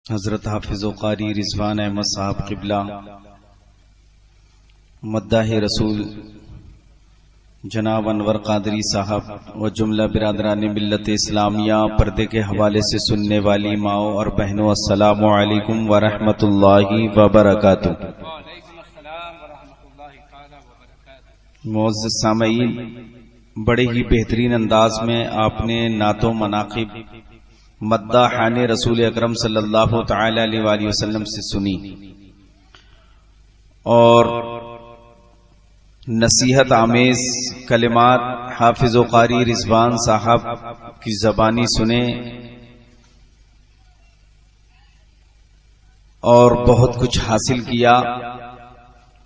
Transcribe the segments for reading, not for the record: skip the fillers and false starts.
حضرت حافظ و قاری رضوان احمد صاحب قبلہ مداح رسول جناب انور قادری صاحب و جملہ برادران ملت اسلامیہ پردے کے حوالے سے سننے والی ماؤں اور بہنوں، السلام علیکم ورحمۃ اللہ وبرکاتہ۔ معزز سامعین، بڑے ہی بہترین انداز میں آپ نے نعت و مناقب مداحان رسول اکرم صلی اللہ تعالی علیہ وآلہ وسلم سے سنی اور نصیحت آمیز کلمات حافظ و قاری رضوان صاحب کی زبانی سنے اور بہت کچھ حاصل کیا۔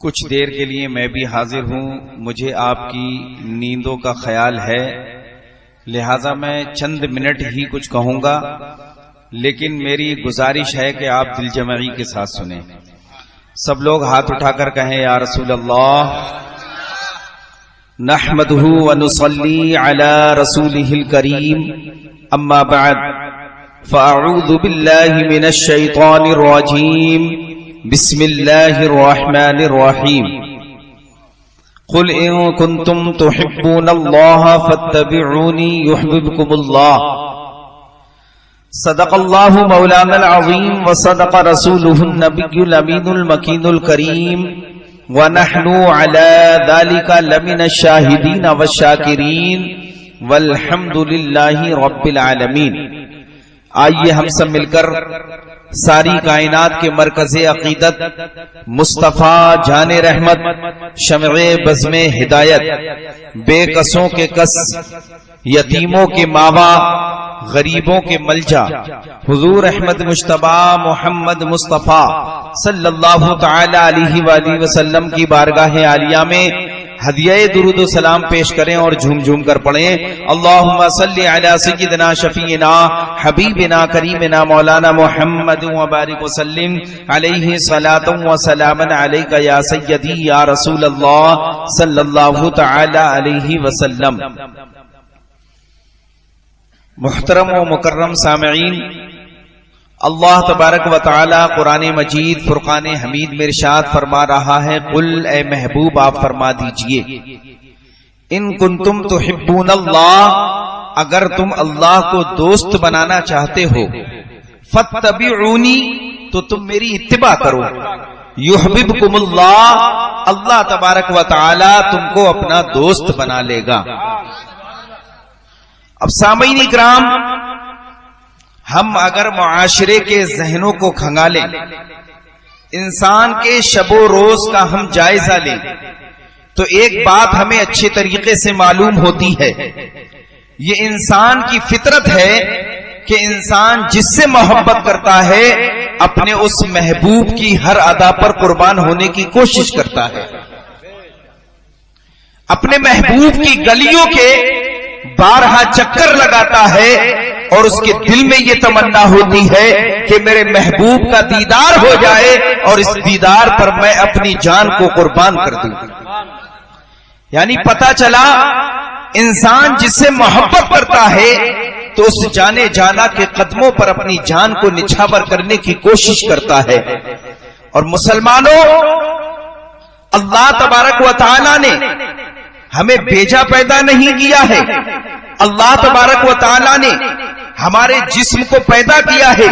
کچھ دیر کے لیے میں بھی حاضر ہوں، مجھے آپ کی نیندوں کا خیال ہے، لہذا میں چند منٹ ہی کچھ کہوں گا، لیکن میری گزارش ہے کہ آپ دل جمعی کے ساتھ سنیں۔ سب لوگ ہاتھ اٹھا کر کہیں یا رسول اللہ۔ نحمدہ ونصلی علی رسولہ الکریم، اما بعد فاعوذ باللہ من الشیطان الرجیم، بسم اللہ الرحمن الرحیم۔ قل ان کنتم تحبون اللہ فاتبعونی یحببکم اللہ۔ صدق اللہ مولانا العظیم وصدق رسولہ النبی الامین المکین الکریم، ونحن علی ذلک لمن الشاہدین والشاکرین، والحمد للہ رب العالمین۔ آئیے ہم سب مل کر ساری کائنات کے مرکز عقیدت مصطفیٰ جان رحمت، شمع بزم ہدایت، بے کسوں کے کس، یتیموں کے ماوا، غریبوں کے ملجا، حضور احمد مجتبی محمد مصطفیٰ صلی اللہ تعالی علیہ وآلہ وسلم کی بارگاہ عالیہ میں ہدیہ درود و سلام پیش کریں اور جھوم جھوم کر پڑھیں۔ اللہم صلی علی سیدنا شفیعنا حبیبنا کریمنا مولانا محمد وبارک وسلم علیہ صلاۃ و سلام علیک یا سیدی یا رسول اللہ صلی اللہ تعالی علیہ وسلم۔ محترم و مکرم سامعین، اللہ تبارک و تعالی قرآن مجید فرقان حمید میں ارشاد فرما رہا ہے، قل اے محبوب آپ فرما دیجئے، ان کنتم تحبون اللہ، اگر تم اللہ کو دوست بنانا چاہتے ہو، فاتبعونی تو تم میری اتباع کرو، یحببکم اللہ، اللہ تبارک و تعالی تم کو اپنا دوست بنا لے گا۔ اب سامعین اکرام، ہم اگر معاشرے کے ذہنوں کو کھنگالیں، انسان کے شب و روز کا ہم جائزہ لیں، تو ایک بات ہمیں اچھے طریقے سے معلوم ہوتی ہے، یہ انسان کی فطرت ہے کہ انسان جس سے محبت کرتا ہے اپنے اس محبوب کی ہر ادا پر قربان ہونے کی کوشش کرتا ہے، اپنے محبوب کی گلیوں کے بارہا چکر لگاتا ہے اور اس کے دل میں یہ تمنا ہوتی ہے کہ میرے محبوب کا دیدار ہو جائے اور اس دیدار پر میں اپنی جان کو قربان کر دوں۔ یعنی پتہ چلا انسان جس سے محبت کرتا ہے تو اس جانے جانا کے قدموں پر اپنی جان کو نچھاور کرنے کی کوشش کرتا ہے۔ اور مسلمانوں، اللہ تبارک و تعالی نے ہمیں بھیجا پیدا نہیں کیا ہے، اللہ تبارک و تعالی نے ہمارے جسم کو پیدا کیا ہے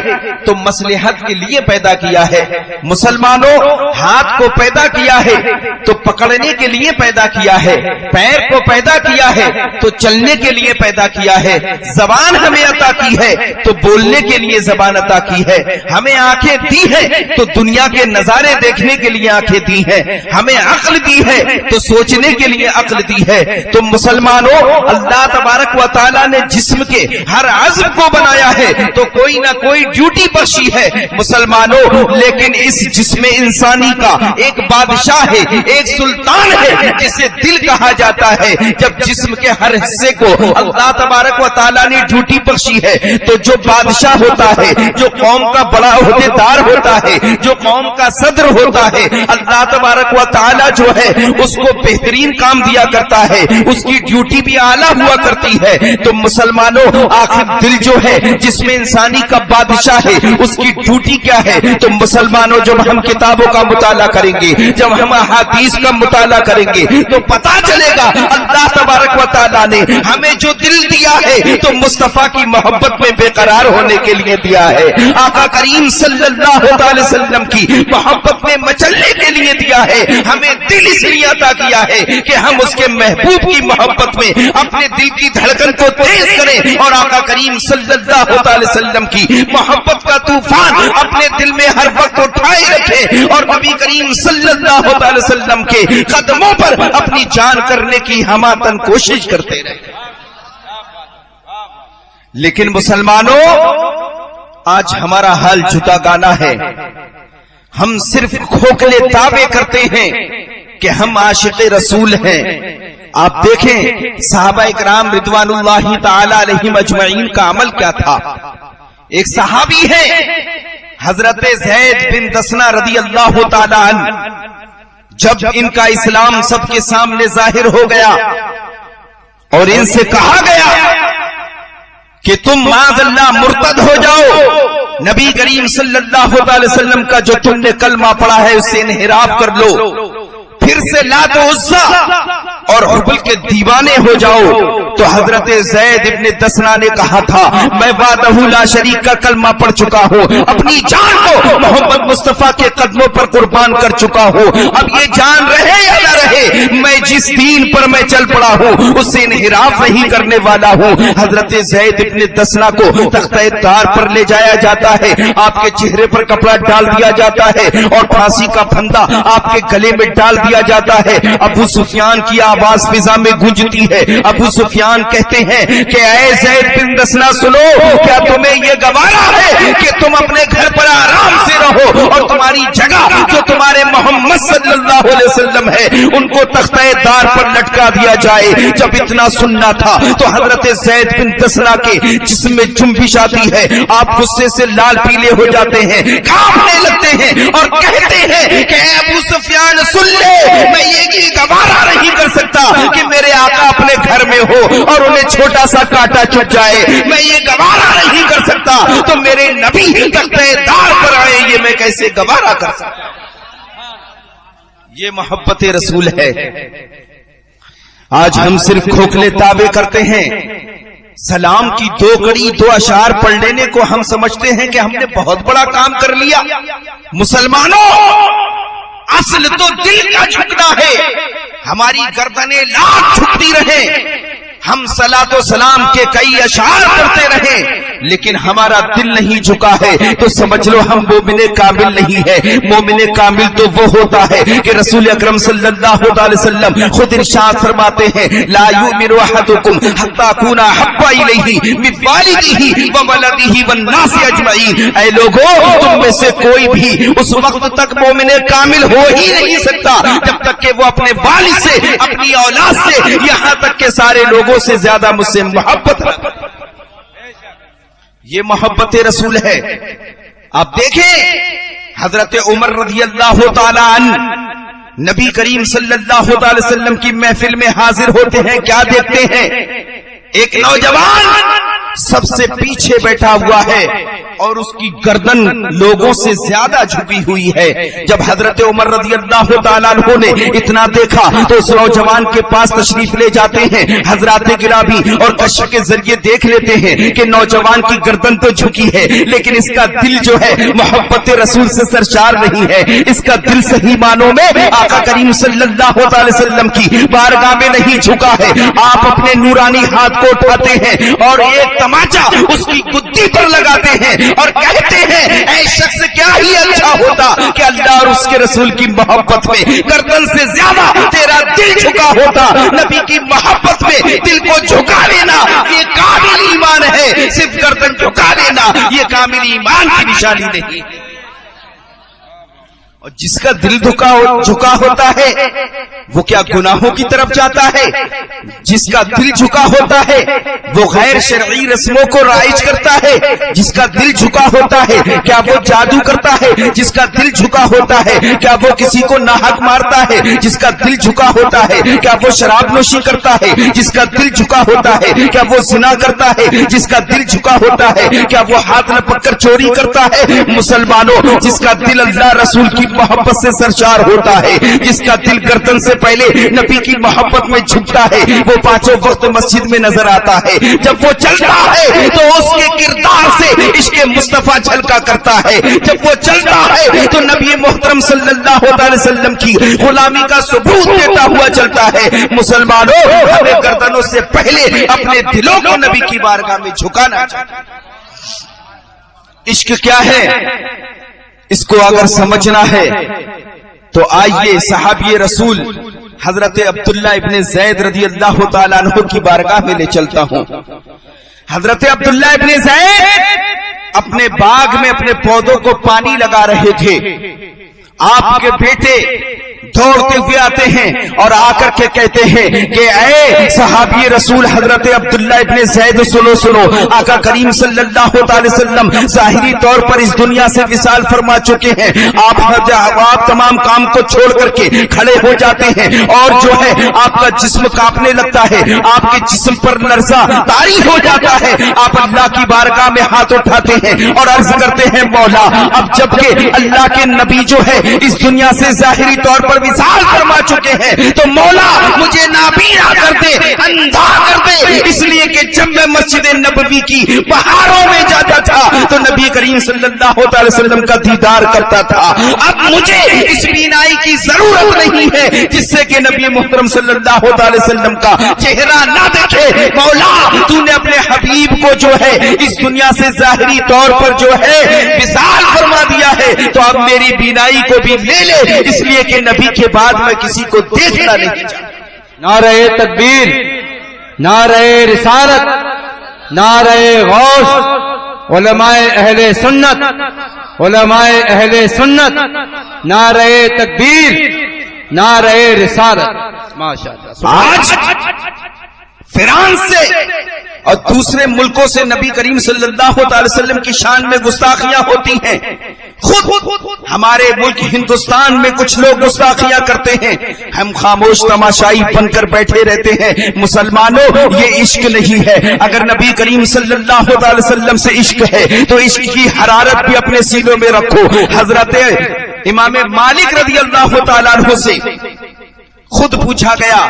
تو مصلحت کے لیے پیدا کیا ہے۔ مسلمانوں، ہاتھ کو پیدا کیا ہے تو پکڑنے کے لیے پیدا کیا ہے، پیر کو پیدا کیا ہے تو چلنے کے لیے پیدا کیا ہے، زبان ہمیں عطا کی ہے تو بولنے کے لیے زبان عطا کی ہے، ہمیں آنکھیں دی ہے تو دنیا کے نظارے دیکھنے کے لیے آنکھیں دی ہے، ہمیں عقل دی ہے تو سوچنے کے لیے عقل دی ہے۔ تو مسلمانوں، اللہ تبارک و تعالی نے جسم کے ہر عضو کو بنایا ہے تو کوئی نہ کوئی ڈیوٹی بخشی ہے مسلمانوں، لیکن اس جسم انسانی کا ایک بادشاہ ہے، ایک سلطان ہے جسے دل کہا جاتا ہے۔ جب جسم کے ہر حصے کو اللہ تبارک و تعالی نے ڈیوٹی بخشی ہے تو جو بادشاہ ہوتا ہے، جو قوم کا بڑا عہدیدار ہوتا ہے، جو قوم کا صدر ہوتا ہے، اللہ تبارک و تعالی جو ہے اس کو بہترین کام دیا کرتا ہے، اس کی ڈیوٹی بھی اعلیٰ ہوا کرتی ہے۔ تو مسلمانوں، آخر دل جو ہے جس میں انسانی کا بادشاہ ہے اس کی ڈیوٹی کیا ہے؟ تو مسلمانوں جب ہم کتابوں کا مطالعہ کریں گے، جب ہم احادیث کا مطالعہ کریں گے تو پتا چلے گا اللہ تبارک و تعالیٰ نے ہمیں جو دل دیا ہے تو مصطفیٰ کی محبت میں بے قرار ہونے کے لیے دیا ہے، آقا کریم صلی اللہ علیہ وسلم کی محبت میں مچلنے کے لیے دیا ہے، ہمیں دل اس لیے عطا کیا ہے کہ ہم اس کے محبوب کی محبت میں اپنے دل کی دھڑکن کو تیز کریں اور آقا کریم صلی اللہ علیہ وسلم کی محبت کا طوفان اپنے دل میں ہر وقت اٹھائے رکھیں اور نبی کریم صلی اللہ علیہ وسلم کے قدموں پر اپنی جان کرنے کی ہماتن کوشش کرتے رہیں۔ لیکن مسلمانوں آج ہمارا حال جدا گانا ہے، ہم صرف کھوکھلے دعوے کرتے ہیں کہ ہم عاشق رسول ہیں۔ آپ دیکھیں صحابہ اکرام رضوان اللہ تعالی علیہم اجمعین کا عمل کیا تھا۔ ایک صحابی ہے حضرت زید بن دسنہ رضی اللہ تعالی عنہ، جب ان کا اسلام سب کے سامنے ظاہر ہو گیا اور ان سے کہا گیا کہ تم معاذ اللہ مرتد ہو جاؤ، نبی کریم صلی اللہ علیہ وسلم کا جو تم نے کلمہ پڑھا ہے اس سے انحراف کر لو، پھر سے لات و عزا اور حبل کے دیوانے ہو جاؤ، تو حضرت زید ابن دسنہ نے کہا تھا میں وحدہ لا شریک کا کلمہ پڑھ چکا ہوں، اپنی جان کو محمد مصطفیٰ کے قدموں پر قربان کر چکا ہوں، اب یہ جان رہے یا نہ رہے میں جس دین پر میں چل پڑا ہوں اس سے انحراف نہیں کرنے والا ہوں۔ حضرت زید ابن دسنہ کو تختہ دار پر لے جایا جاتا ہے، آپ کے چہرے پر کپڑا ڈال دیا جاتا ہے اور پھانسی کا پھندا آپ کے گلے میں ڈال دیا جاتا ہے۔ ابو سفیان کی آواز فضا میں گونجتی ہے، ابو سفیان کہتے ہیں کہ اے زید بن دسنہ سنو، کیا تمہیں یہ گوارا ہے کہ تم اپنے گھر پر آرام سے رہو اور تمہاری جگہ جو تمہارے محمد صلی اللہ علیہ وسلم ہے ان کو تختہ دار پر لٹکا دیا جائے؟ جب اتنا سننا تھا تو حضرت زید بن دسنہ کے جسم میں جنبش آتی ہے، آپ غصے سے لال پیلے ہو جاتے ہیں، کانپنے لگتے ہیں اور کہتے ہیں کہ اے ابو سفیان سن لے، میں یہ گوارا نہیں کر سکتا کہ میرے آقا اپنے گھر میں ہو اور انہیں چھوٹا سا کانٹا چبھ جائے، میں یہ گوارا نہیں کر سکتا تو میرے نبی تختہ دار پر آئے، یہ میں کیسے گوارا کر سکتا؟ یہ محبت رسول ہے۔ آج ہم صرف کھوکھلے دعوے کرتے ہیں، سلام کی دو کڑی دو اشعار پڑھ لینے کو ہم سمجھتے ہیں کہ ہم نے بہت بڑا کام کر لیا۔ مسلمانوں اصل تو دل کا جھکنا ہے، ہماری گردنیں لاکھ جھکتی رہیں، ہم صلاۃ و سلام کے کئی اشعار پڑھتے رہیں لیکن ہمارا دل نہیں جھکا ہے تو سمجھ لو ہم مومن کامل نہیں ہے۔ مومن کامل تو وہ ہوتا ہے کہ رسول اکرم صلی اللہ علیہ وسلم خود ارشاد فرماتے ہیں لا یؤمن احدکم حتی اکون احب الیہ من والدہ وولدہ والناس اجمعین، اے لوگوں تم میں سے کوئی بھی اس وقت تک مومن کامل ہو ہی نہیں سکتا جب تک کہ وہ اپنے والد سے، اپنی اولاد سے، یہاں تک کہ سارے لوگوں سے زیادہ مجھ سے محبت رکھتا۔ یہ محبت رسول ہے۔ آپ دیکھیں حضرت عمر رضی اللہ تعالی عنہ نبی کریم صلی اللہ علیہ وسلم کی محفل میں حاضر ہوتے ہیں، کیا دیکھتے ہیں؟ ایک نوجوان سب سے پیچھے بیٹھا ہوا ہے اور اس کی گردن لوگوں سے زیادہ جھکی ہوئی ہے۔ جب حضرت عمر رضی اللہ تعالیٰ عنہ نے اتنا دیکھا تو اس نوجوان کے پاس تشریف لے جاتے ہیں، حضرات گرامی اور کشف کے ذریعے دیکھ لیتے ہیں کہ نوجوان کی گردن تو جھکی ہے لیکن اس کا دل جو ہے محبت رسول سے سرشار نہیں ہے، اس کا دل صحیح معنوں میں آقا کریم صلی اللہ علیہ وسلم کی بارگاہ میں نہیں جھکا ہے۔ آپ اپنے نورانی ہاتھ کو اٹھاتے ہیں اور ایک تماچا اس کی گدی پر لگاتے ہیں اور کہتے ہیں اے شخص کیا ہی اچھا ہوتا کہ اللہ اور اس کے رسول کی محبت میں گردن سے زیادہ تیرا دل جھکا ہوتا۔ نبی کی محبت میں دل کو جھکا لینا یہ کامل ایمان ہے، صرف گردن جھکا لینا یہ کامل ایمان کی نشانی نہیں۔ اور جس کا دل جھکا ہوتا ہے وہ کیا گناہوں کی طرف جاتا ہے؟ جس کا دل جھکا ہوتا ہے وہ غیر شرعی رسموں کو رائج کرتا ہے. جس کا دل جھکا ہوتا ہے کیا وہ جادو کرتا ہے؟ جس کا دل جھکا ہوتا ہے کیا وہ کسی کو ناحق مارتا ہے؟ جس کا دل جھکا ہوتا ہے کیا وہ شراب نوشی کرتا ہے؟ جس کا دل جھکا ہوتا ہے کیا وہ زنا کرتا ہے؟ جس کا دل جھکا ہوتا ہے کیا وہ ہاتھ نہ پکڑ چوری کرتا ہے؟ مسلمانوں، جس کا دل اللہ رسول کی محبت سے سرشار ہوتا ہے، جس کا دل گردن سے پہلے نبی کی محبت میں جھکتا ہے، وہ پانچوں وقت مسجد میں نظر آتا ہے. جب وہ چلتا ہے تو اس کے کردار سے عشق مصطفیٰ جھلکا کرتا ہے. جب وہ چلتا ہے تو نبی محترم صلی اللہ علیہ وسلم کی غلامی کا ثبوت دیتا ہوا چلتا ہے. مسلمانوں، ہمیں گردنوں سے پہلے اپنے دلوں کو نبی کی بارگاہ میں جھکانا چاہیے. عشق کیا ہے؟ اس کو اگر سمجھنا ہے تو آئیے صحابی رسول حضرت عبداللہ ابن زید رضی اللہ تعالیٰ عنہ کی بارگاہ میں لے چلتا ہوں. حضرت عبداللہ ابن زید اپنے باغ میں اپنے پودوں کو پانی لگا رہے تھے. آپ کے بیٹے دوڑتے ہوئے آتے ہیں اور آ کر کے کہتے ہیں کہ اے صحابی رسول حضرت عبداللہ ابن زید، سنو آقا کریم صلی اللہ علیہ وسلم ظاہری طور پر اس دنیا سے وصال فرما چکے ہیں. آپ تمام کام کو چھوڑ کر کے کھڑے ہو جاتے ہیں اور جو ہے آپ کا جسم کانپنے لگتا ہے، آپ کے جسم پر لرزہ طاری ہو جاتا ہے. آپ اللہ کی بارگاہ میں ہاتھ اٹھاتے ہیں اور عرض کرتے ہیں مولا، اب جبکہ اللہ کے نبی جو ہے اس دنیا سے ظاہری طور پر وصال فرما چکے ہیں تو مولا مجھے نابینا کر دے، اندھا کر دے. اس لیے کہ جب میں مسجد نبوی کی پہاڑوں میں جاتا تھا تو نبی کریم صلی اللہ علیہ وسلم کا دیدار کرتا تھا. اب مجھے اس بینائی کی ضرورت نہیں ہے جس سے کہ نبی محترم صلی اللہ علیہ وسلم کا چہرہ نہ دیکھے. مولا تو نے اپنے حبیب کو جو ہے اس دنیا سے ظاہری طور پر جو ہے وصال فرما دیا ہے تو اب میری بینائی کو بھی لے لے، اس لیے کہ نبی کے بعد میں کسی کو دیکھنا نہیں چاہتا. نعرہ تکبیر، نعرہ رسالت، نعرہ غوث. علماء اہل سنت، علماء اہل سنت، نعرہ تکبیر، نعرہ رسالت. ماشاءاللہ. آج فرانس سے اور دوسرے ملکوں سے نبی کریم صلی اللہ علیہ وسلم کی شان میں گستاخیاں ہوتی ہیں. خود ہمارے ملک ہندوستان میں کچھ لوگ گستاخیاں کرتے ہیں، ہم خاموش تماشائی بن کر بیٹھے رہتے ہیں. مسلمانوں، یہ عشق نہیں ہے. اگر نبی کریم صلی اللہ علیہ وسلم سے عشق ہے تو عشق کی حرارت بھی اپنے سینوں میں رکھو. حضرت امام مالک رضی اللہ تعالیٰ عنہ سے خود پوچھا گیا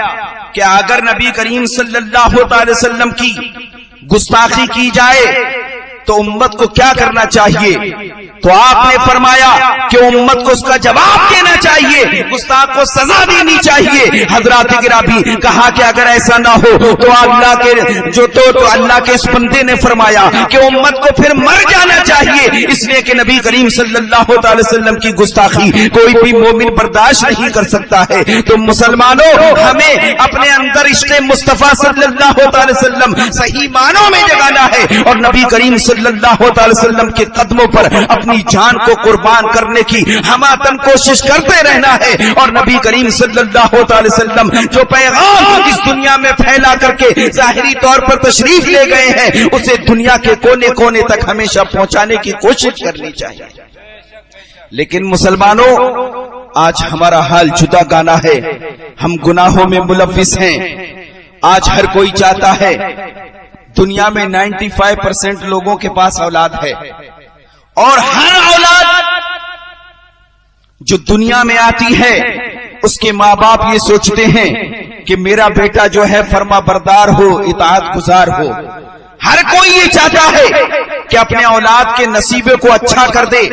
کہ اگر نبی کریم صلی اللہ علیہ وسلم کی گستاخی کی جائے تو امت کو کیا کرنا چاہیے؟ تو آپ نے فرمایا کہ امت کو اس کا جواب دینا چاہیے، گستاخ کو سزا دینی چاہیے. حضرات گرامی، کہا کہ اگر ایسا نہ ہو تو اللہ کے اس بندے نے فرمایا کہ امت کو پھر مر جانا چاہیے، اس لیے کہ نبی کریم صلی اللہ علیہ وسلم کی گستاخی کوئی بھی مومن برداشت نہیں کر سکتا ہے. تو مسلمانوں، ہمیں اپنے اندر عشق مصطفیٰ صلی اللہ علیہ وسلم صحیح معنوں میں جگانا ہے اور نبی کریم صلی اللہ علیہ وسلم کے قدموں پر اپنی جان کو قربان کرنے کی ہماتن کوشش کرتے رہنا ہے. اور نبی کریم صلی اللہ علیہ وسلم جو پیغام اس دنیا میں پھیلا کر کے ظاہری طور پر تشریف لے گئے ہیں اسے دنیا کے کونے کونے تک ہمیشہ پہنچانے کی کوشش کرنی چاہیے. لیکن مسلمانوں، آج ہمارا حال جدا گانا ہے. ہم گناہوں میں ملوث ہیں. آج ہر کوئی چاہتا ہے، دنیا میں 95% لوگوں کے پاس اولاد ہے اور ہر اولاد جو دنیا میں آتی ہے اس کے ماں باپ یہ سوچتے ہیں کہ میرا بیٹا جو ہے فرما بردار ہو، اطاعت گزار ہو. ہر کوئی یہ چاہتا ہے کہ اپنے اولاد کے نصیبے کو اچھا کر دے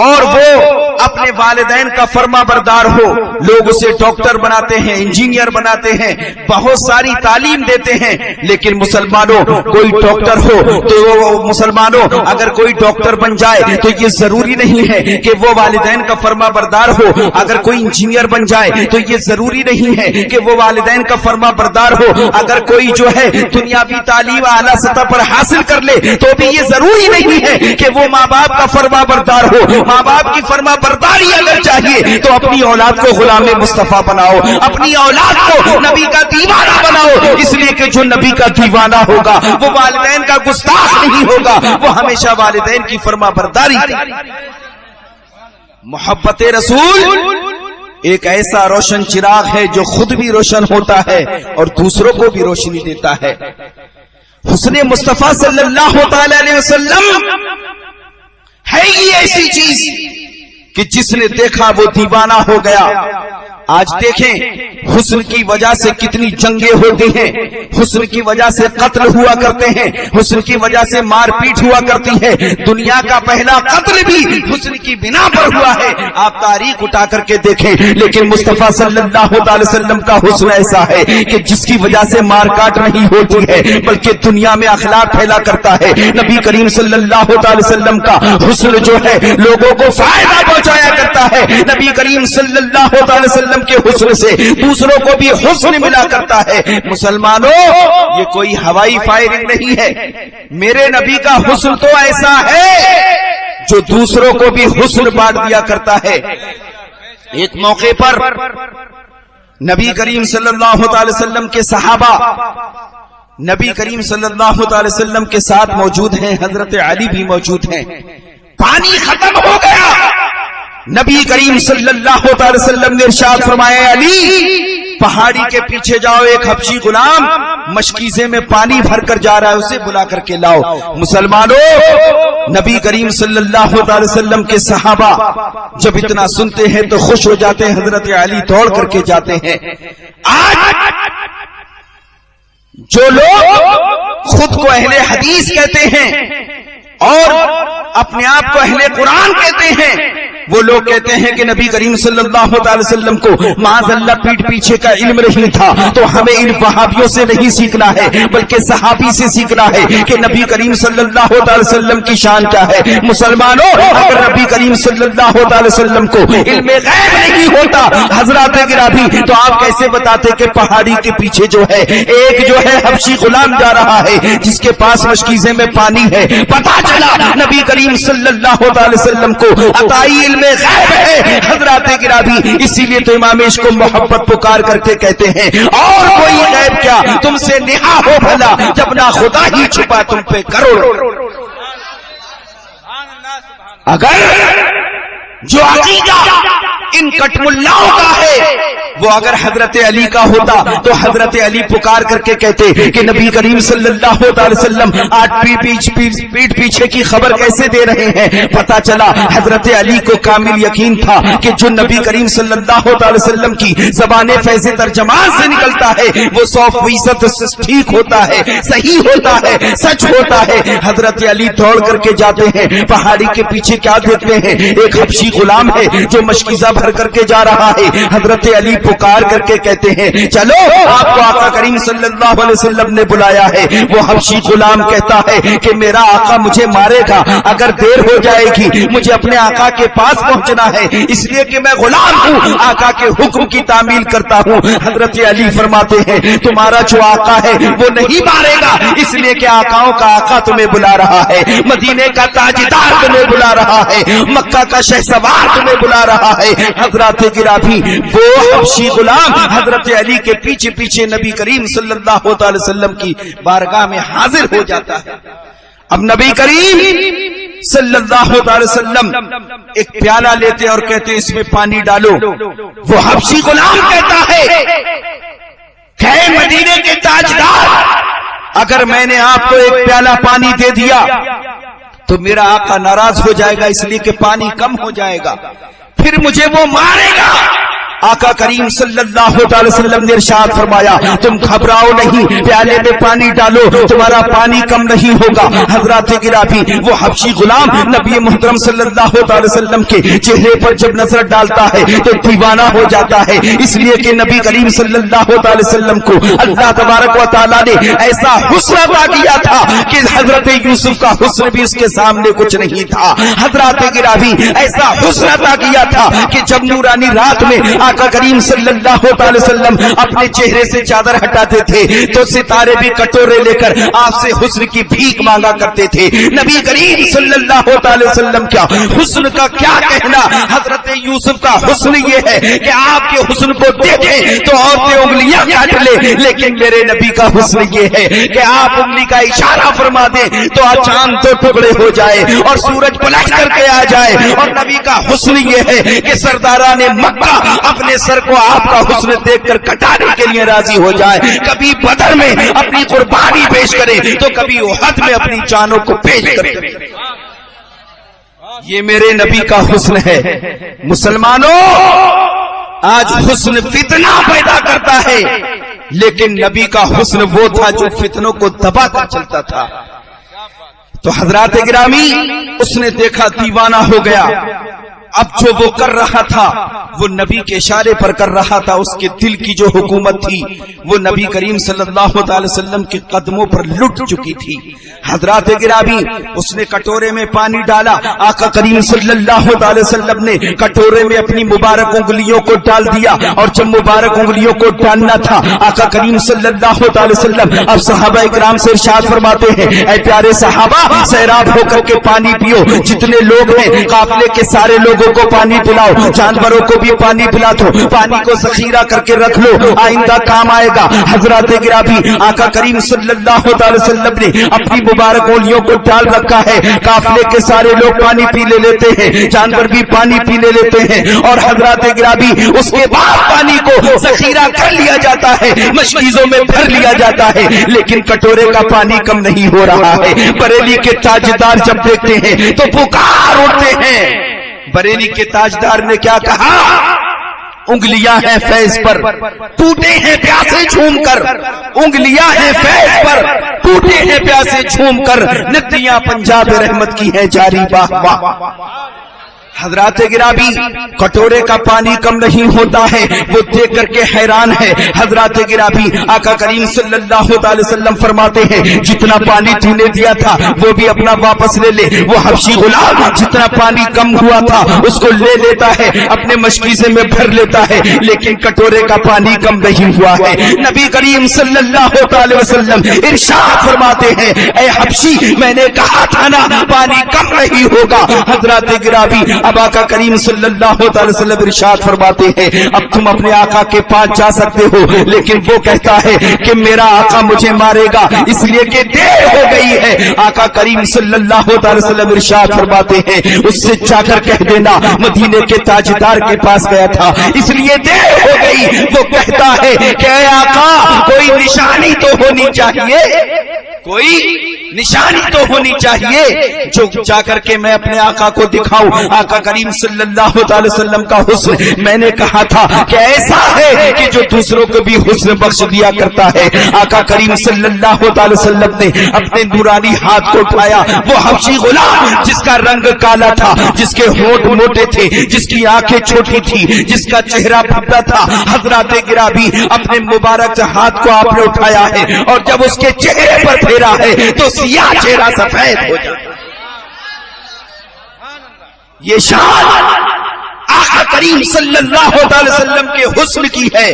اور وہ اپنے والدین کا فرما بردار ہو. لوگ اسے ڈاکٹر بناتے ہیں، انجینئر بناتے ہیں، بہت ساری تعلیم دیتے ہیں. لیکن مسلمانوں، کوئی ڈاکٹر ہو تو مسلمانوں اگر کوئی ڈاکٹر بن جائے تو یہ ضروری نہیں ہے کہ وہ والدین کا فرما بردار ہو. اگر کوئی انجینئر بن جائے تو یہ ضروری نہیں ہے کہ وہ والدین کا فرما بردار ہو. اگر کوئی جو ہے دنیاوی تعلیم اعلیٰ سطح پر حاصل کر لے تو بھی یہ ضروری نہیں ہے کہ وہ ماں باپ کا فرما بردار ہو. ماں باپ کی فرما برداری اگر چاہیے تو اپنی اولاد کو غلام مصطفیٰ بناؤ، اپنی اولاد کو نبی کا دیوانہ بناؤ، اس لیے کہ جو نبی کا دیوانہ ہوگا وہ والدین کا گستاخ نہیں ہوگا، وہ ہمیشہ والدین کی فرما برداری۔ محبت رسول ایک ایسا روشن چراغ ہے جو خود بھی روشن ہوتا ہے اور دوسروں کو بھی روشنی دیتا ہے۔ حسن مصطفیٰ صلی اللہ تعالی علیہ وسلم ہے یہ ایسی چیز کہ جس نے دیکھا وہ دیوانہ ہو گیا۔ آج دیکھیں حسن کی وجہ سے کتنی جنگیں ہوتی ہیں، حسن کی وجہ سے قتل ہوا کرتے ہیں، حسن کی وجہ سے مار پیٹ ہوا کرتی ہے۔ دنیا کا پہلا قتل بھی حسن کی بنا پر ہوا ہے، آپ تاریخ اٹھا کر کے دیکھیں۔ لیکن مصطفیٰ صلی اللہ علیہ وسلم کا حسن ایسا ہے کہ جس کی وجہ سے مار کاٹ نہیں ہوتی ہے بلکہ دنیا میں اخلاق پھیلا کرتا ہے۔ نبی کریم صلی اللہ علیہ وسلم کا حسن جو ہے لوگوں کو فائدہ پہنچایا کرتا ہے۔ نبی کریم صلی اللہ علیہ وسلم کے حسن سے دوسروں کو بھی حسن ملا کرتا ہے۔ مسلمانوں، یہ کوئی ہوائی فائرنگ نہیں ہے، میرے نبی کا حسن تو ایسا ہے جو دوسروں کو بھی حسن بانٹ دیا کرتا ہے۔ ایک موقع پر نبی کریم صلی اللہ علیہ وسلم کے صحابہ نبی کریم صلی اللہ علیہ وسلم کے ساتھ موجود ہیں، حضرت علی بھی موجود ہیں۔ پانی ختم ہو گیا، نبی کریم صلی اللہ علیہ وسلم نے ارشاد فرمایا، علی پہاڑی کے پیچھے جاؤ، ایک حبشی غلام مشکیزے میں پانی بھر کر جا رہا ہے، اسے بلا کر کے لاؤ۔ مسلمانوں، نبی کریم صلی اللہ علیہ وسلم کے صحابہ جب اتنا سنتے ہیں تو خوش ہو جاتے ہیں، حضرت علی دوڑ کر کے جاتے ہیں۔ آج جو لوگ خود کو اہل حدیث کہتے ہیں اور اپنے آپ کو اہل قرآن کہتے ہیں، وہ لوگ کہتے ہیں کہ نبی کریم صلی اللہ علیہ وسلم کو معاذ اللہ پیٹ پیچھے کا علم نہیں تھا، تو ہمیں ان وہابیوں سے نہیں سیکھنا ہے بلکہ صحابی سے سیکھنا ہے کہ نبی کریم صلی اللہ علیہ وسلم کی شان کیا ہے۔ مسلمانوں، اگر نبی کریم صلی اللہ علیہ وسلم کو علم غیب نہیں ہوتا حضرات گرامی، تو آپ کیسے بتاتے کہ پہاڑی کے پیچھے جو ہے ایک جو ہے حبشی غلام جا رہا ہے جس کے پاس مشکیزے میں پانی ہے؟ پتا چلا نبی کریم صلی اللہ علیہ وسلم کو عطائی علم غیب ہے حضرات گرامی۔ اسی لیے تو امام عشق کو محبت پکار کر کے کہتے ہیں، اور کوئی غیب کیا تم سے نہا ہو بھلا، جب نہ خدا ہی چھپا تم پہ کروڑ۔ اگر جو عقیدہ ان کٹ ملاؤں کا ہے وہ اگر حضرت علی کا ہوتا تو حضرت علی پکار کر کے کہتے کہ نبی کریم صلی اللہ علیہ وسلم آج پیٹ پیچھے کی خبر کیسے دے رہے ہیں؟ پتا چلا حضرت علی کو کامل یقین تھا کہ جو نبی کریم صلی اللہ علیہ وسلم کی زبان فیض ترجمان سے نکلتا ہے وہ 100% ٹھیک ہوتا ہے، صحیح ہوتا ہے، سچ ہوتا ہے۔ حضرت علی دوڑ کر کے جاتے ہیں، پہاڑی کے پیچھے کیا دیکھتے ہیں؟ ایک حبشی غلام ہے جو مشکیزہ بھر کر کے جا رہا ہے۔ حضرت علی پکار کر کے کہتے ہیں، چلو آپ کو آقا کریم صلی اللہ علیہ وسلم نے بلایا ہے۔ وہ حبشی غلام کہتا ہے کہ میرا آقا مجھے مارے گا، اگر دیر ہو جائے گی مجھے اپنے آقا کے پاس پہنچنا ہے، اس لیے کہ میں غلام ہوں، آقا کے حکم کی تعمیل کرتا ہوں۔ حضرت علی فرماتے ہیں تمہارا جو آقا ہے وہ نہیں مارے گا، اس لیے کہ آقاؤں کا آقا تمہیں بلا رہا ہے، مدینے کا تاجدار تمہیں بلا رہا ہے، مکہ کا شہسوار تمہیں بلا رہا ہے۔ حضرات گرامی، وہ حبشی غلام حضرت علی کے پیچھے پیچھے نبی کریم صلی اللہ علیہ وسلم کی بارگاہ میں حاضر ہو جاتا ہے۔ اب نبی کریم صلی اللہ علیہ وسلم ایک پیالہ لیتے اور کہتے اس میں پانی ڈالو۔ وہ حبشی غلام کہتا ہے کہ اے مدینے کے تاجدار، اگر میں نے آپ کو ایک پیالہ پانی دے دیا تو میرا آقا ناراض ہو جائے گا، اس لیے کہ پانی کم ہو جائے گا، پھر مجھے وہ مارے گا۔ آقا کریم صلی اللہ علیہ وسلم نے ارشاد فرمایا تم گھبراؤ نہیں، پیالے میں پانی ڈالو، تمہارا پانی کم نہیں ہوگا۔ حضرات گرامی، وہ حبشی غلام نبی محترم صلی اللہ علیہ وسلم کے چہرے پر جب نظر ڈالتا ہے تو دیوانہ ہو جاتا ہے، اس لیے کہ نبی کریم صلی اللہ علیہ وسلم کو اللہ تبارک و تعالیٰ نے ایسا حسن عطا کیا تھا کہ حضرت یوسف کا حسن بھی اس کے سامنے کچھ نہیں تھا۔ حضرات گرامی، ایسا حسن عطا کیا تھا کہ جب نورانی رات میں آقا کریم صلی اللہ علیہ وسلم اپنے چہرے سے چادر ہٹاتے تھے تو ستارے بھی کٹورے لے کر آپ سے حسن کی بھیک مانگا کرتے تھے. نبی کریم صلی اللہ علیہ وسلم کا حسن کا کیا کہنا. حضرت یوسف کا حسن یہ ہے کہ آپ کے حسن کو دیکھیں تو عورتیں انگلیاں کاٹ لے، لیکن میرے نبی کا حسن یہ ہے کہ آپ انگلی کا اشارہ فرما دیں تو چاند دو ٹکڑے ہو جائے اور سورج پلٹ کر کے آ جائے. اور نبی کا حسن یہ ہے کہ سرداران مکہ اپنے سر کو آپ کا حسن دیکھ کر کٹانے کے لیے راضی ہو جائے. کبھی بدر میں اپنی قربانی پیش کرے تو کبھی احد میں اپنی جانوں کو پیش کرے. یہ میرے نبی کا حسن ہے. مسلمانوں، آج حسن فتنہ پیدا کرتا ہے، لیکن نبی کا حسن وہ تھا جو فتنوں کو دبا کر چلتا تھا. تو حضرات گرامی، اس نے دیکھا دیوانہ ہو گیا. اب جو وہ کر رہا تھا وہ نبی کے اشارے پر کر رہا تھا. اس کے دل کی جو حکومت تھی وہ نبی کریم صلی اللہ علیہ وسلم کے قدموں پر لٹ چکی تھی. حضرات گرامی، اس نے کٹورے میں پانی ڈالا. آقا کریم صلی اللہ علیہ وسلم نے کٹورے میں اپنی مبارک انگلیوں کو ڈال دیا. اور جب مبارک انگلیوں کو ڈالنا تھا آقا کریم صلی اللہ علیہ وسلم اب صحابہ کرام سے ارشاد فرماتے ہیں، اے پیارے صحابہ، سیراب ہو کر کے پانی پیو. جتنے لوگ ہیں قافلے کے سارے لوگوں کو پانی پلاؤ، جانوروں کو بھی پانی پلا دو. پانی کو ذخیرہ کر کے رکھ لو، آئندہ کام آئے گا. حضرات گرامی، آقا کریم صلی اللہ علیہ وسلم نے اپنی مبارک انگلیوں کو ڈال رکھا ہے. قافلے کے سارے لوگ پانی پی لے لیتے ہیں، جانور بھی پانی پی لے لیتے ہیں. اور حضرات گرامی، اس کے بعد پانی کو ذخیرہ کر لیا جاتا ہے، مشکیزوں میں بھر لیا جاتا ہے. لیکن کٹورے کا پانی کم نہیں ہو رہا ہے. بریلی کے تاجدار جب دیکھتے ہیں تو پکار اٹھتے ہیں. بریلی کے تاجدار نے کیا کہا؟ انگلیاں ہیں فیض پر، ٹوٹے ہیں پیاسے جھوم کر. انگلیاں ہیں فیض پر، ٹوٹے ہیں پیاسے جھوم کر. ندیاں پنجاب رحمت کی ہیں جاری، واہ واہ. حضرات گرامی، کٹورے کا پانی کم نہیں ہوتا ہے. وہ دیکھ کر کے حیران ہے. حضرات گرامی، آقا کریم صلی اللہ علیہ وسلم فرماتے ہیں، جتنا پانی تو نے دیا تھا وہ بھی اپنا واپس لے لے. وہ حبشی غلام جتنا پانی کم ہوا تھا اس کو لے لیتا ہے، اپنے مشکیزے میں بھر لیتا ہے، لیکن کٹورے کا پانی کم نہیں ہوا ہے. نبی کریم صلی اللہ علیہ وسلم ارشاد فرماتے ہیں، اے حبشی، میں نے کہا تھا نا پانی کم نہیں ہوگا. حضرات گرامی، اب آقا کریم صلی اللہ علیہ وسلم ارشاد فرماتے ہیں، اب تم اپنے آقا کے پاس جا سکتے ہو. لیکن وہ کہتا ہے کہ میرا آقا مجھے مارے گا اس لیے کہ دیر ہو گئی ہے. آقا کریم صلی اللہ علیہ وسلم ارشاد فرماتے ہیں، اس سے جا کر کہہ دینا مدینے کے تاجدار کے پاس گیا تھا اس لیے دیر ہو گئی. وہ کہتا ہے کہ اے آقا، کوئی نشانی تو ہونی چاہیے، کوئی نشانی تو ہونی چاہیے جو جا کر کے میں اپنے آقا کو دکھاؤں. آقا کریم صلی اللہ علیہ وسلم کا حسن میں نے کہا تھا کہ ایسا ہے کہ جو دوسروں کو بھی حسن بخش دیا کرتا ہے. آقا کریم صلی اللہ علیہ وسلم نے اپنے نورانی ہاتھ کو اٹھایا. وہ حبشی غلام جس کا رنگ کالا تھا، جس کے ہونٹ موٹے تھے، جس کی آنکھیں چھوٹی تھی، جس کا چہرہ پھٹا تھا، حضرات گرامی، اپنے مبارک ہاتھ کو آپ نے اٹھایا ہے اور جب اس کے چہرے پر پھیرا ہے تو سیاہ چہرہ سفید ہو جاتا. یہ شان آقا کریم صلی اللہ علیہ وسلم کے حسن کی ہے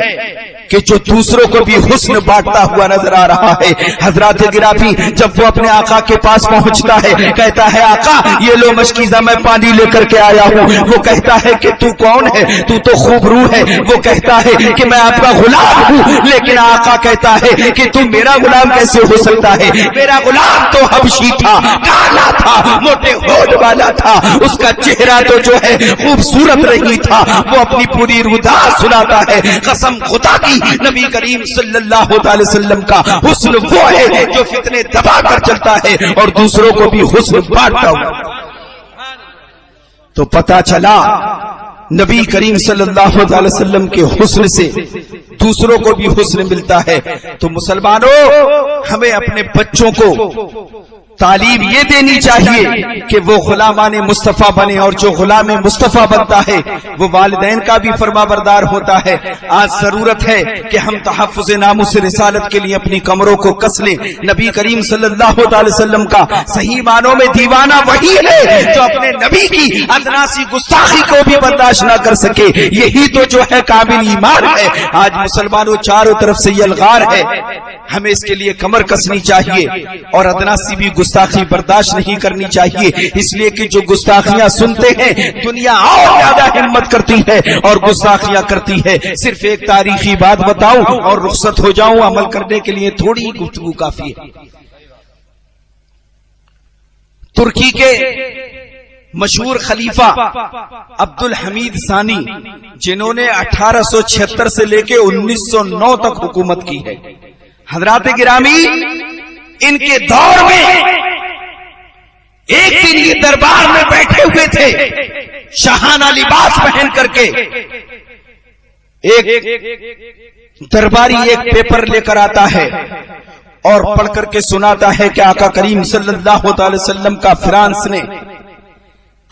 کہ جو دوسروں کو بھی حسن بانٹتا ہوا نظر آ رہا ہے. حضرات گرامی، جب وہ اپنے آقا کے پاس پہنچتا ہے، کہتا ہے آقا یہ لو مشکیزہ میں پانی لے کر کے آیا ہوں. وہ کہتا ہے کہ تو کون ہے؟ تو تو خوب روح ہے. وہ کہتا ہے کہ میں آپ کا غلام ہوں. لیکن آقا کہتا ہے کہ تو میرا غلام کیسے ہو سکتا ہے؟ میرا غلام تو حبشی تھا، کالا تھا، موٹے ہونٹ والا تھا، اس کا چہرہ تو جو ہے خوبصورت نہیں تھا. وہ اپنی پوری ردا سناتا ہے. قسم خدا کی، نبی کریم صلی اللہ علیہ وسلم کا حسن وہ ہے جو فتنے دبا کر چلتا ہے اور دوسروں کو بھی حسن بانٹتا ہوا. تو پتہ چلا نبی کریم صلی اللہ علیہ وسلم کے حسن سے دوسروں کو بھی حسن ملتا ہے. تو مسلمانوں، ہمیں اپنے بچوں کو تعلیم یہ دینی چاہیے کہ وہ غلامان مصطفیٰ بنے، اور جو غلام مصطفیٰ بنتا ہے وہ والدین کا بھی فرما بردار ہوتا ہے۔ آج ضرورت ہے کہ ہم تحفظ ناموس رسالت کے لیے اپنی کمروں کو کس لیں۔ نبی کریم صلی اللہ علیہ وسلم کا صحیح معنوں میں دیوانہ وہی ہے جو اپنے نبی کی ادنا سی گستاخی کو بھی برداشت نہ کر سکے، یہی تو جو ہے کامل ایمان ہے۔ آج مسلمانوں چاروں طرف سے یہ الغار ہے، ہمیں اس کے لیے کمر کسنی چاہیے اور ادنا سی بھی گستاخی برداشت نہیں کرنی چاہیے، اس لیے کہ جو گستاخیاں سنتے ہیں دنیا اور زیادہ ہمت کرتی ہے اور گستاخیاں کرتی ہے۔ صرف ایک تاریخی بات بتاؤں اور رخصت ہو جاؤں، عمل کرنے کے لیے تھوڑی ہی گفتگو کافی ہے۔ ترکی کے مشہور خلیفہ عبد الحمید ثانی، جنہوں نے 1876 سے لے کے 1909 تک حکومت کی ہے، حضرات گرامی ان کے دور میں ایک دن یہ دربار میں بیٹھے ہوئے تھے، شاہانہ لباس پہن کر کے، ایک درباری ایک پیپر لے کر آتا ہے اور پڑھ کر کے سناتا ہے کہ آقا کریم صلی اللہ علیہ وسلم کا فرانس نے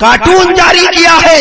کارٹون جاری کیا ہے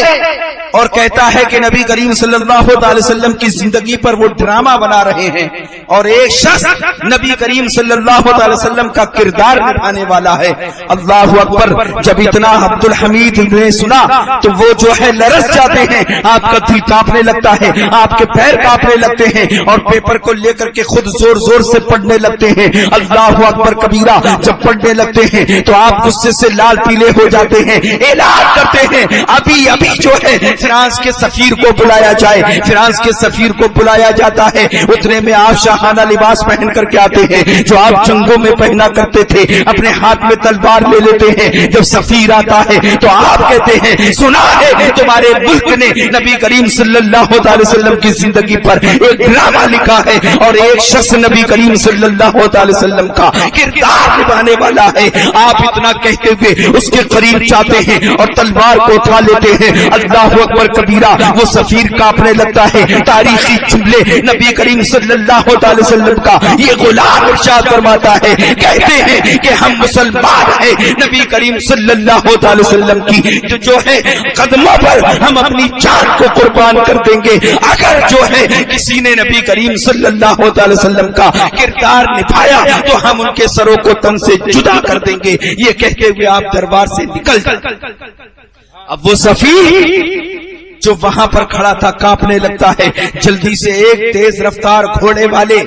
اور کہتا ہے کہ نبی کریم صلی اللہ علیہ وسلم کی زندگی پر وہ ڈرامہ بنا رہے ہیں، اور ایک شخص نبی کریم صلی اللہ علیہ وسلم کا کردار نبھانے والا ہے۔ اللہ اکبر! جب اتنا عبد الحمید نے سنا تو وہ جو ہے لرز جاتے ہیں، آپ کا دل کانپنے لگتا ہے، آپ کے پیر کانپنے لگتے ہیں، اور پیپر کو لے کر کے خود زور زور سے پڑھنے لگتے ہیں۔ اللہ اکبر کبیرہ! جب پڑھنے لگتے ہیں تو آپ غصے سے لال پیلے ہو جاتے ہیں، اعلان کرتے ہیں ابھی ابھی جو ہے فرانس کے سفیر کو بلایا جائے۔ فرانس کے سفیر کو بلایا جاتا ہے، اتنے میں آپ شاہانہ لباس پہن کر کے آتے ہیں جو آپ جنگوں میں پہنا کرتے تھے، اپنے ہاتھ میں تلوار لے لیتے ہیں۔ جب سفیر آتا ہے تو آپ کہتے ہیں سنا ہے تمہارے ملک نے نبی کریم صلی اللہ علیہ وسلم کی زندگی پر ایک ڈرامہ لکھا ہے، اور ایک شخص نبی کریم صلی اللہ علیہ وسلم کا کردار نبھانے والا ہے۔ آپ اتنا کہتے ہوئے اس کے قریب جاتے ہیں اور تلوار کو اٹھا لیتے ہیں۔ اللہ اکبر کبیرہ! وہ سفیر کانپنے لگتا ہے۔ تاریخی جملے نبی کریم صلی اللہ علیہ وسلم کا یہ غلام ارشاد فرماتا ہے، کہتے ہیں کہ ہم مسلمان ہیں، نبی کریم صلی اللہ علیہ وسلم کی جو ہے قدموں پر ہم اپنی جان کو قربان کر دیں گے۔ اگر جو ہے کسی نے نبی کریم صلی اللہ علیہ وسلم کا کردار نبھایا تو ہم ان کے سروں کو تن سے جدا کر دیں گے۔ یہ کہتے ہوئے آپ دربار سے نکل جائیں۔ اب وہ سفیر جو وہاں پر کھڑا تھا کانپنے لگتا ہے، جلدی سے ایک تیز رفتار گھوڑے والے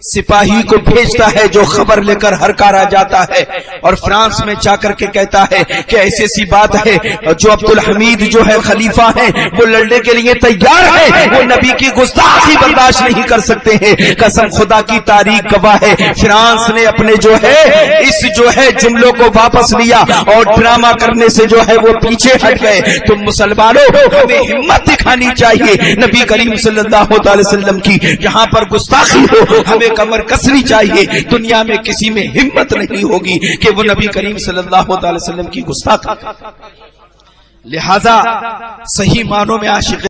سپاہی کو بھیجتا ہے جو خبر لے کر ہرکار آ جاتا ہے، اور فرانس میں جا کر کے کہتا ہے کہ ایسی سی بات ہے، جو عبد الحمید جو ہے خلیفہ ہیں وہ لڑنے کے لیے تیار ہے، وہ نبی کی گستاخی برداشت نہیں کر سکتے ہیں۔ قسم خدا کی تاریخ گواہ ہے، فرانس نے اپنے جو ہے اس جو ہے جملوں کو واپس لیا اور ڈرامہ کرنے سے جو ہے وہ پیچھے ہٹ گئے۔ تو مسلمانوں ہمیں ہمت دکھانی چاہیے نبی کریم صلی اللہ علیہ وسلم کی، جہاں پر گستاخی ہو ہمیں کمر کسنی چاہیے۔ دنیا میں کسی میں ہمت نہیں ہوگی کہ وہ نبی کریم صلی اللہ علیہ وسلم کی گستاخی۔ لہذا صحیح معنوں میں عاشق